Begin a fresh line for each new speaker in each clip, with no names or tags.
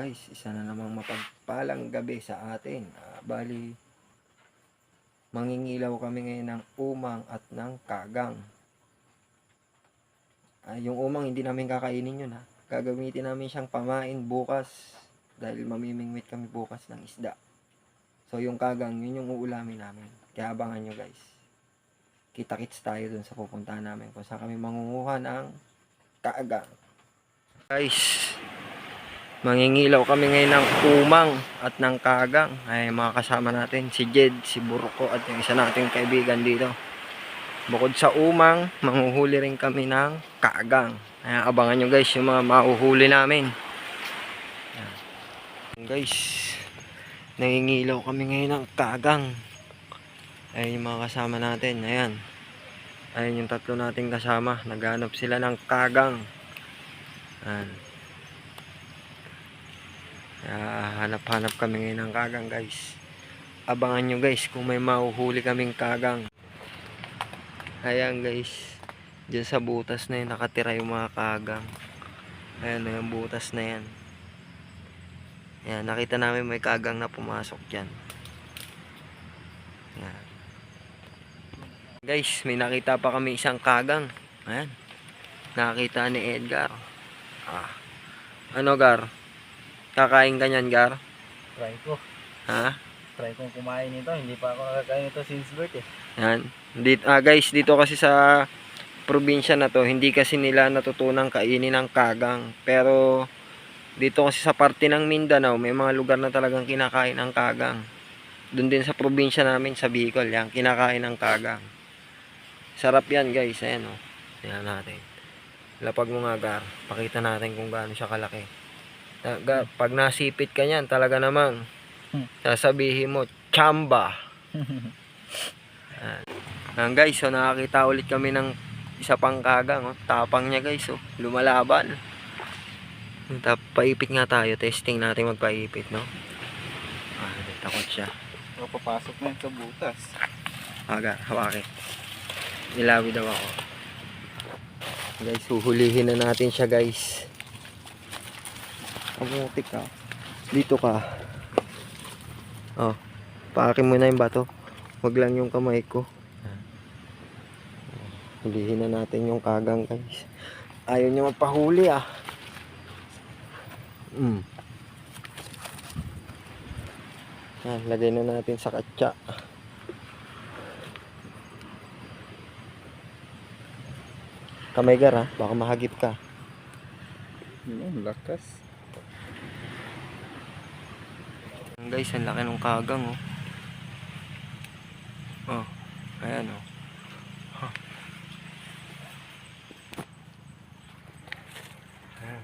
guys, isa na namang mapagpalang gabi sa atin. Bali, mangingilaw kami ngayon ng umang at ng kagang. Yung umang hindi namin kakainin yun ha. Gagamitin namin siyang pamain bukas dahil mamimingwit kami bukas ng isda. So yung kagang, yun yung uulamin namin. Kaya abangan nyo guys. Kita-kits tayo dun sa pupuntahan namin kung saan kami mangunguha ng kagang. Guys, mangingilaw kami ngayon ng umang at ng kagang. Ay mga kasama natin si Jed, si Burko at yung isa nating kaibigan dito. Bukod sa umang, manghuhuli rin kami ng kagang. Ay abangan nyo guys yung mga mahuhuli namin. Guys, nangingilaw kami ngayon ng kagang. Ay yung mga kasama natin, ayan. Ayan yung tatlo nating kasama, naghanap sila ng kagang. Ayan. Hanap-hanap kami ngayon ng kagang guys. Abangan nyo guys kung may mahuhuli kaming kagang. Ayan guys, dyan sa butas na yun nakatira yung mga kagang. Ayan na yung butas na yan. Ayan, nakita namin may kagang na pumasok dyan. Ayan. Guys, may nakita pa kami isang kagang. Ayan, nakita ni Edgar. Ano Gar? Kakain ka nyan Gar?
Try ko.
Ha?
Try kong kumain nito. Hindi pa ako nakakain ito since birth eh.
Yan. Guys, dito kasi sa probinsya na to, hindi kasi nila natutunang kainin ng kagang. Pero dito kasi sa parte ng Mindanao, may mga lugar na talagang kinakain ng kagang. Doon din sa probinsya namin sa Bicol, yan, kinakain ng kagang. Sarap yan guys, ayan o. Tingnan natin. Lapag mo nga Gar, pakita natin kung gaano siya kalaki. Pag nasipit ka niyan, talaga namang sasabihin mo, chamba. Guys, so nakakita ulit kami ng isa pang kagang. Oh. Tapang niya guys, oh. Lumalaban. Paipit nga tayo, testing natin magpaipit, no? Takot siya.
O, papasok na yun sa butas.
Hawaki. Ilawi daw ako. Guys, huhulihin na natin siya guys. Kamutik ka. Dito ka. Oh, paakin mo na yung bato. Wag lang yung kamay ko. Hulihin na natin yung kagang guys. Ayaw niya magpahuli ah. Yan, lagay na natin sa katsa. Kamay Gar ha, baka mahagip ka.
Lakas.
Guys, ang laki ng kagang oh. Oh, ayan oh. Huh. Ayan.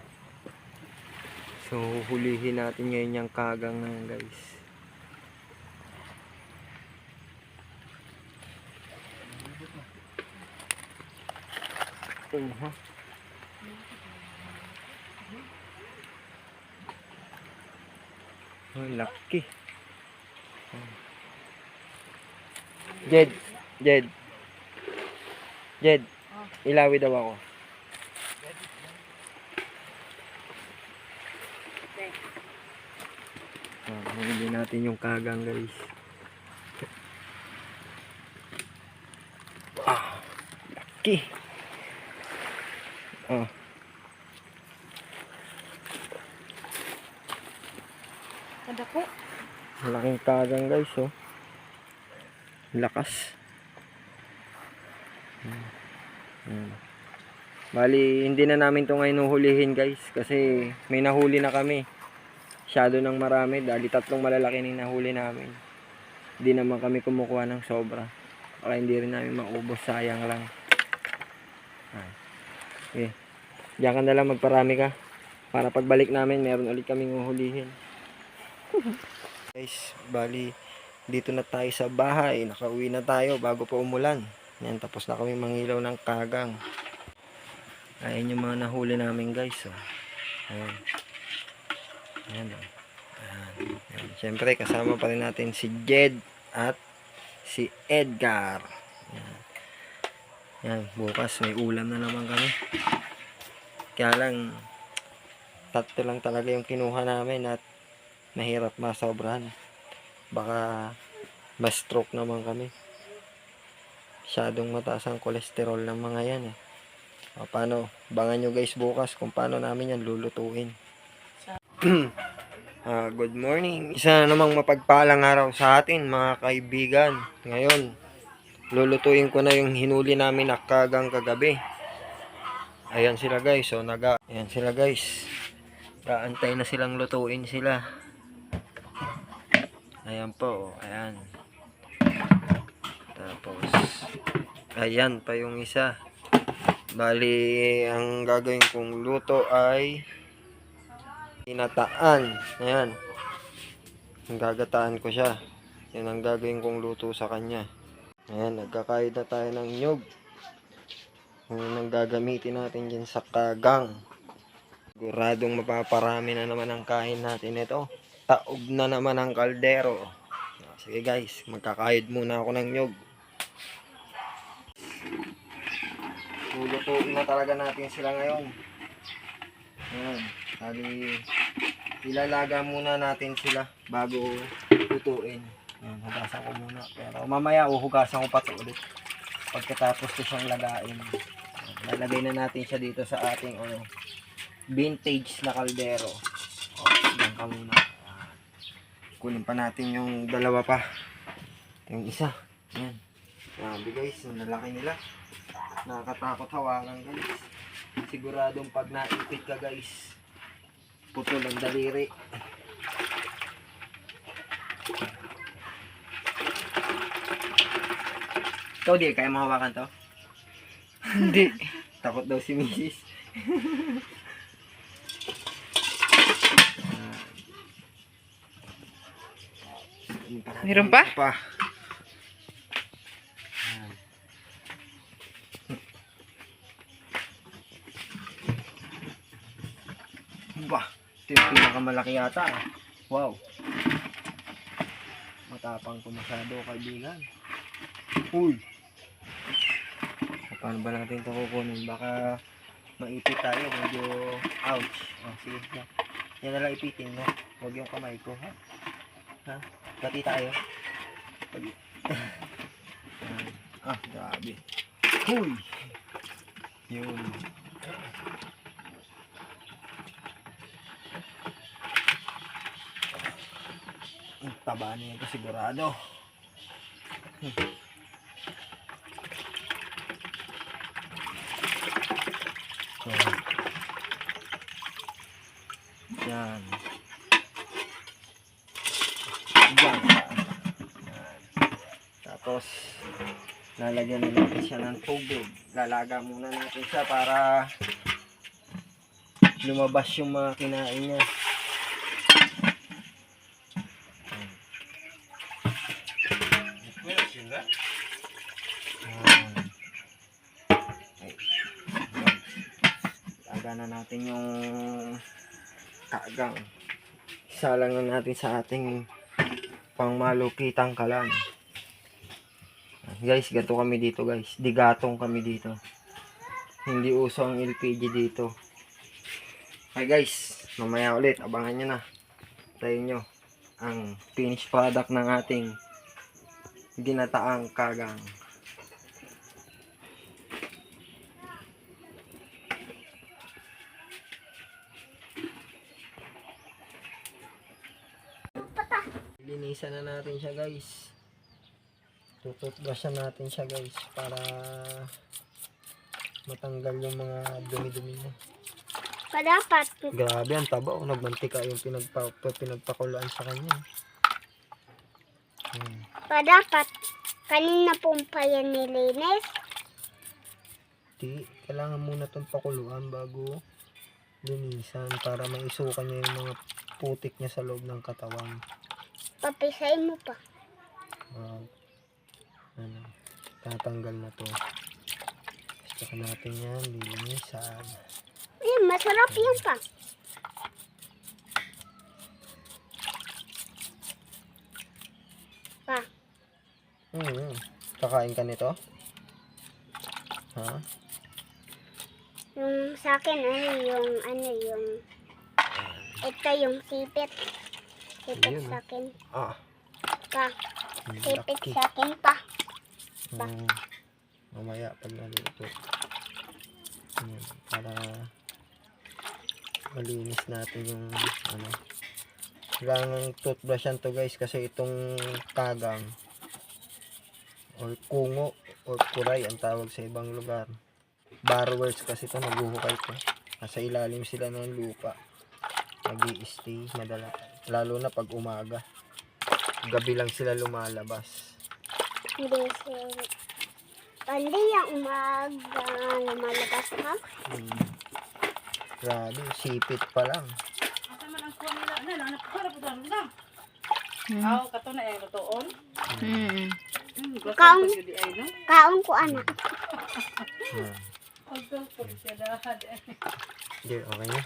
So, hulihin natin ngayon yung kagang ngayon guys. Oh, laki. Jed, ilawi daw ako. Huli natin yung kagang guys. Laki.
Kadako.
Malaking kagang guys oh. Lakas. Bali, hindi na namin ito ngayon huhulihin guys. Kasi may nahuli na kami. Masyado ng marami. Dahil 3 malalaki na nahuli namin. Hindi naman kami kumukuha ng sobra. Para hindi rin namin maubos. Sayang lang. Okay. Diyan ka na lang magparami ka. Para pagbalik namin, meron ulit kaming huhulihin. Guys, bali dito na tayo sa bahay. Nakauwi na tayo bago pa umulan. Yan, tapos na kami mangilaw ng kagang. Ayan yung mga nahuli namin guys oh. Ayan. Ayan oh. Ayan. Siyempre kasama pa rin natin si Jed at si Edgar. Ayan. Ayan, bukas may ulam na naman kami. Kaya lang tatlo lang talaga yung kinuha namin at mahirap masobrahan. Baka ma-stroke naman kami. Masyadong mataas ang kolesterol ng mga yan eh. O, paano? Abangan nyo guys bukas kung paano namin yan lulutuin. Good morning. Isa namang mapagpalang araw sa atin mga kaibigan. Ngayon, lulutuin ko na yung hinuli namin na kagang kagabi. Ayan sila guys. So, ayan sila guys. Kaantay na silang lutuin sila. Ayan po. Ayan. Tapos, ayan pa yung isa. Bali, ang gagawin kong luto ay ginataan. Ayan. Ang gagataan ko siya. Yan ang gagawin kong luto sa kanya. Ayan, nagkakayod na tayo ng nyug. Yan ang gagamitin natin dyan sa kagang. Siguradong mapaparami na naman ang kain natin ito. Taob na naman ang kaldero. Sige guys, magkakayod muna ako ng nyug. Lulutuin na talaga natin sila ngayon. Ayan, bali ilalaga muna natin sila bago lutuin. Ayan, hugasan ko muna. Pero mamaya hugasan ko pa ito ulit. Pagkatapos ko siyang lagain. Ayan, lalagay na natin siya dito sa ating vintage na kaldero. Ayan ka muna. Ayan. Kunin pa natin yung dalawa pa. Yung isa. Ayan. Grabe guys, ang lalaki nila. Nakakatakot hawakan guys. Siguradong pag naipit ka guys, putol ang daliri. Ikaw di, kaya mahawakan to? Hindi. Takot daw si Mrs.
Meron pa?
Bah, ito yung pinakamalaki yata. Wow. Matapang ko masyado, kaibigan. Uy. Paano ba natin ito kukunin? Baka maipit tayo. Medyo ouch. Oh, sige. Yan na lang ipitin mo. Huwag yung kamay ko, ha? Ha? Bati tayo. Grabe. Uy. Yun. Taba niya ito sigurado. So, yan. Yan. Tapos, lalagyan na natin siya ng tubig. Lalaga muna natin siya para lumabas yung mga kinain niya. Laga na natin yung kagang. Isa lang na natin sa ating pangmalukitang kalan. Guys, gato kami dito guys. Digatong kami dito. Hindi uso ang LPG dito. Okay guys, mamaya ulit. Abangan nyo na. Tayo nyo ang finished product ng ating ginataang kagang. Linisan na natin siya guys. Tututbrushan natin siya guys para matanggal yung mga dumi-dumi niya.
Padapat.
Grabe ang taba. Nagmantika yung pinagpakuluan sa kanya.
Padapat. Kanina pong pa yan nilinis.
Kailangan muna itong pakuluan bago linisan para maisukan niya yung mga putik niya sa loob ng katawan.
Papisain mo pa.
Tatanggal na to. Gusto natin yan lilinisan.
Masarap yun pa. Pa.
Kakain ka nito? Ha?
Yung sa akin, yung Ito yung sipit. Sipit
Ayun,
sa akin
Ah,
pa.
ang
Sipit
laki.
sa akin pa.
Mm, mamaya pag naluto. Ayan, para malinis natin yung ano. Kailangan toothbrushan to guys kasi itong kagang or kungo or kuray ang tawag sa ibang lugar. Borrowers kasi ito, naguhukay ito. Nasa ilalim sila ng lupa. Nag-i-stay madala. Lalo na pag umaga. Gabi lang sila lumalabas.
Hindi yung umaga lumalabas ka.
Grabe, sipit pa lang.
Aw, kato na lutoon.
Kaon.
Gudi ay no.
Kaon ko anak.
Hmm.
Pagkal po siya dahad.
Hindi, okay na.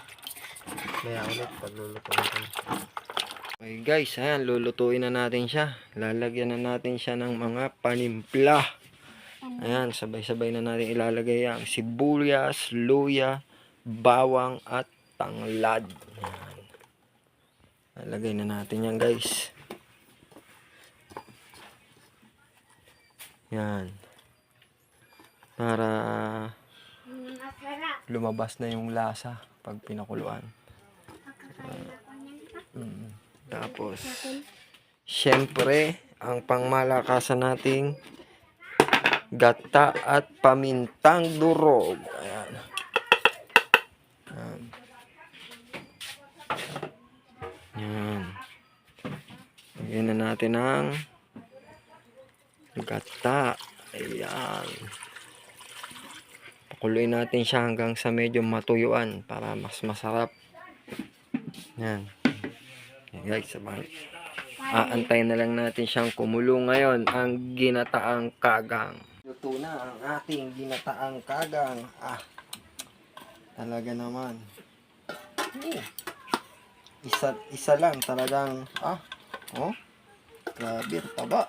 Maya ulit paglulutuin ko. Okay guys, ayan, lulutuin na natin siya. Lalagyan na natin siya ng mga panimpla. Ayan, sabay-sabay na natin ilalagay ang sibuyas, luya, bawang at tanglad. Ayan. Lalagay na natin yan guys. Yan. Para
Masarap.
lumabas na yung lasa pag pinakuluan.
Makakain ako niyan pa.
Tapos, syempre, ang pangmalakasan nating gata at pamintang durog. Ayan. Ayan. Ayan. Lagyan na natin ang gata. Ayan. Pakuluin natin siya hanggang sa medyo matuyuan para mas masarap. Ayan. Ayan guys, sabay. Aantayin na lang natin siyang kumulo ngayon, ang ginataang kagang. Luto na ang ating ginataang kagang. Talaga naman. Isa lang talagang, grabe, taba.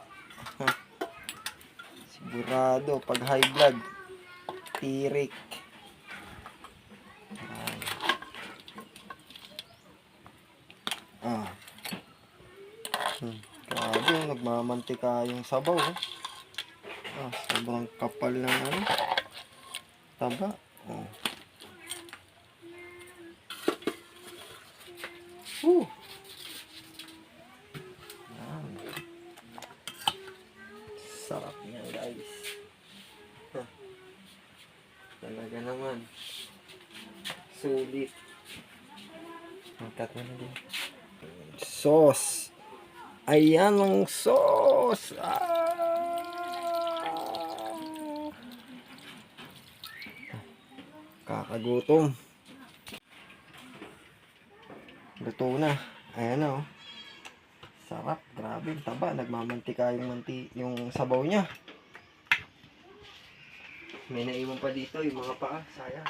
Sigurado, pag high blood, tirik. Grabe, nagmamantika yung sabaw. Sobrang kapal ng ano, taba. Yan. Sarap niya guys. Talaga naman. Sulit. Magkat mo na din. Sauce. Ayan ang sauce. Kakagutom. Luto na. Ayan na, oh. Sarap. Grabe. Taba. Nagmamantika yung sabaw niya. May naiwan pa dito yung mga paa. Sayang.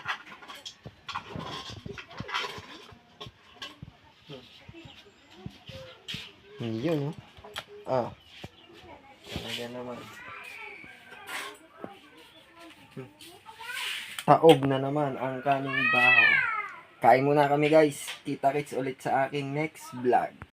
Yun, oh. Talaga naman. Taob na naman ang kaning bahaw. Kain muna kami guys. Kita-kits ulit sa aking next vlog.